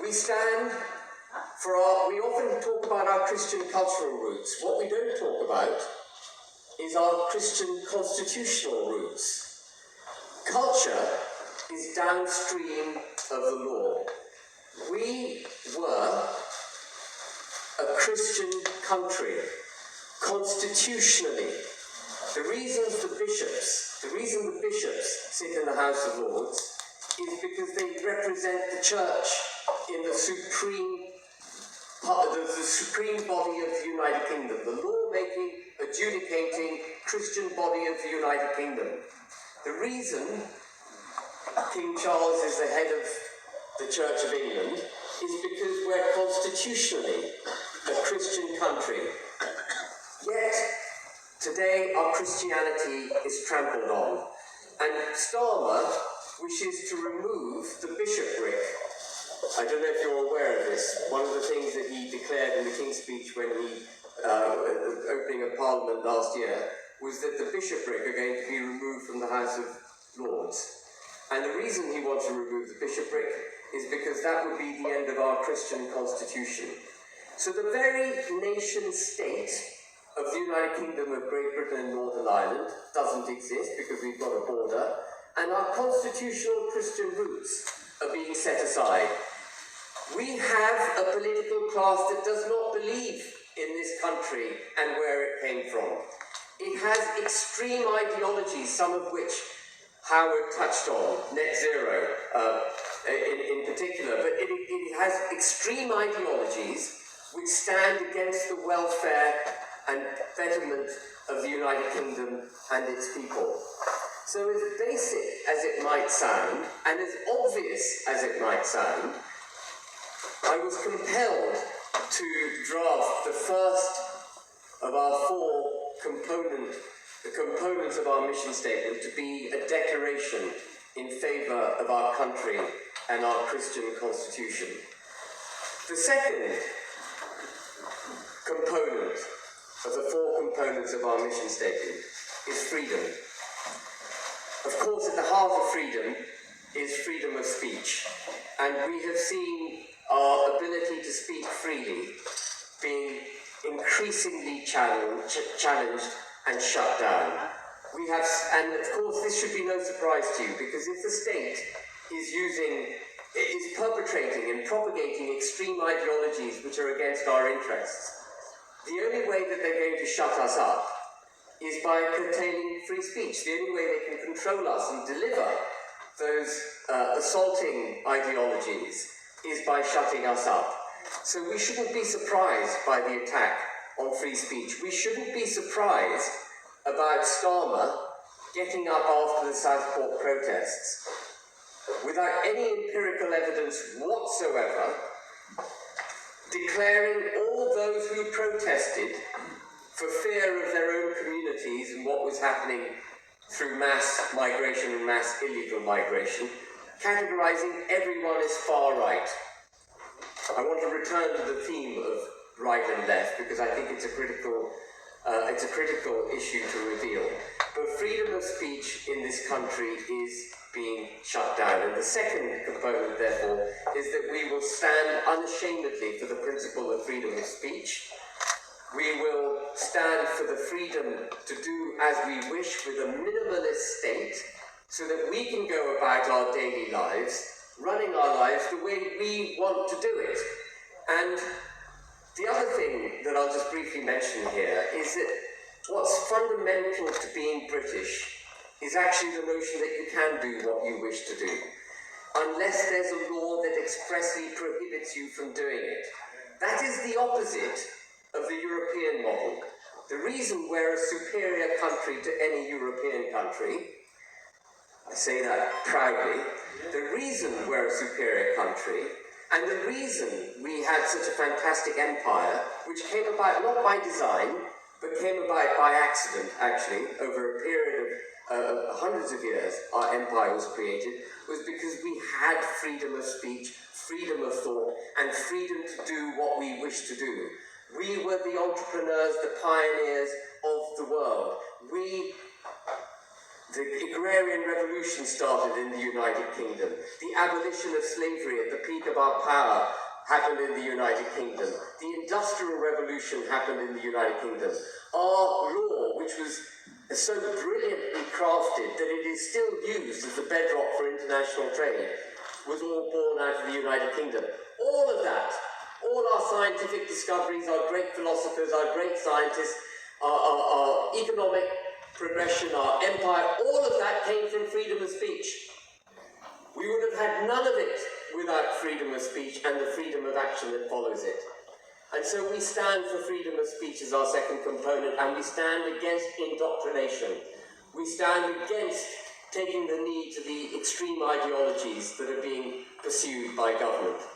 We stand we often talk about our Christian cultural roots. What we don't talk about is our Christian constitutional roots. Culture is downstream of the law. We were a Christian country, constitutionally. The reason the bishops sit in the House of Lords is because they represent the church in the supreme body of the United Kingdom, the law-making, adjudicating Christian body of the United Kingdom. The reason King Charles is the head of the Church of England is because we're constitutionally a Christian country. Yet, today our Christianity is trampled on, and Starmer wishes to remove the bishopric. I don't know if you're aware of this. One of the things that he declared in the King's Speech when he opening of Parliament last year was that the bishopric are going to be removed from the House of Lords. And the reason he wants to remove the bishopric is because that would be the end of our Christian constitution. So the very nation state of the United Kingdom of Great Britain and Northern Ireland doesn't exist because we've got a border, and our constitutional Christian roots are being set aside. We have a political class that does not believe in this country and where it came from. It has extreme ideologies, some of which Howard touched on, net zero in particular, but it has extreme ideologies which stand against the welfare and betterment of the United Kingdom and its people. So as basic as it might sound, and as obvious as it might sound, I was compelled to draft the first of our four components of our mission statement to be a declaration in favour of our country and our Christian constitution. The second component of the four components of our mission statement is freedom. Of course, at the heart of freedom is freedom of speech, and we have seen our ability to speak freely being increasingly challenged and shut down. And of course this should be no surprise to you, because if the state is perpetrating and propagating extreme ideologies which are against our interests, the only way that they're going to shut us up is by curtailing free speech. The only way they can control us and deliver those assaulting ideologies is by shutting us up. So we shouldn't be surprised by the attack on free speech. We shouldn't be surprised about Starmer getting up after the Southport protests without any empirical evidence whatsoever, declaring all those who protested for fear of their own communities and what was happening through mass migration and mass illegal migration, categorizing everyone as far right. I want to return to the theme of right and left because I think it's a critical issue to reveal. But freedom of speech in this country is being shut down. And the second component, therefore, is that we will stand unashamedly for the principle of freedom of speech. We will stand for the freedom to do as we wish with a minimalist state so that we can go about our daily lives, running our lives the way we want to do it. And the other thing that I'll just briefly mention here is that what's fundamental to being British is actually the notion that you can do what you wish to do, unless there's a law that expressly prohibits you from doing it. That is the opposite of the European model. The reason we're a superior country to any European country, I say that proudly, the reason we're a superior country, and the reason we had such a fantastic empire, which came about not by design, but came about by accident, actually, over a period of hundreds of years, our empire was created, was because we had freedom of speech, freedom of thought, and freedom to do what we wish to do. We were the entrepreneurs, the pioneers of the world. We The agrarian revolution started in the United Kingdom. The abolition of slavery at the peak of our power happened in the United Kingdom. The Industrial Revolution happened in the United Kingdom. Our law, which was so brilliantly crafted that it is still used as the bedrock for international trade, was all born out of the United Kingdom. All of that, all our scientific discoveries, our great philosophers, our great scientists, our economic progression, our empire, all of that came from freedom of speech. We would have had none of it without freedom of speech and the freedom of action that follows it. And so we stand for freedom of speech as our second component, and we stand against indoctrination. We stand against taking the knee to the extreme ideologies that are being pursued by government.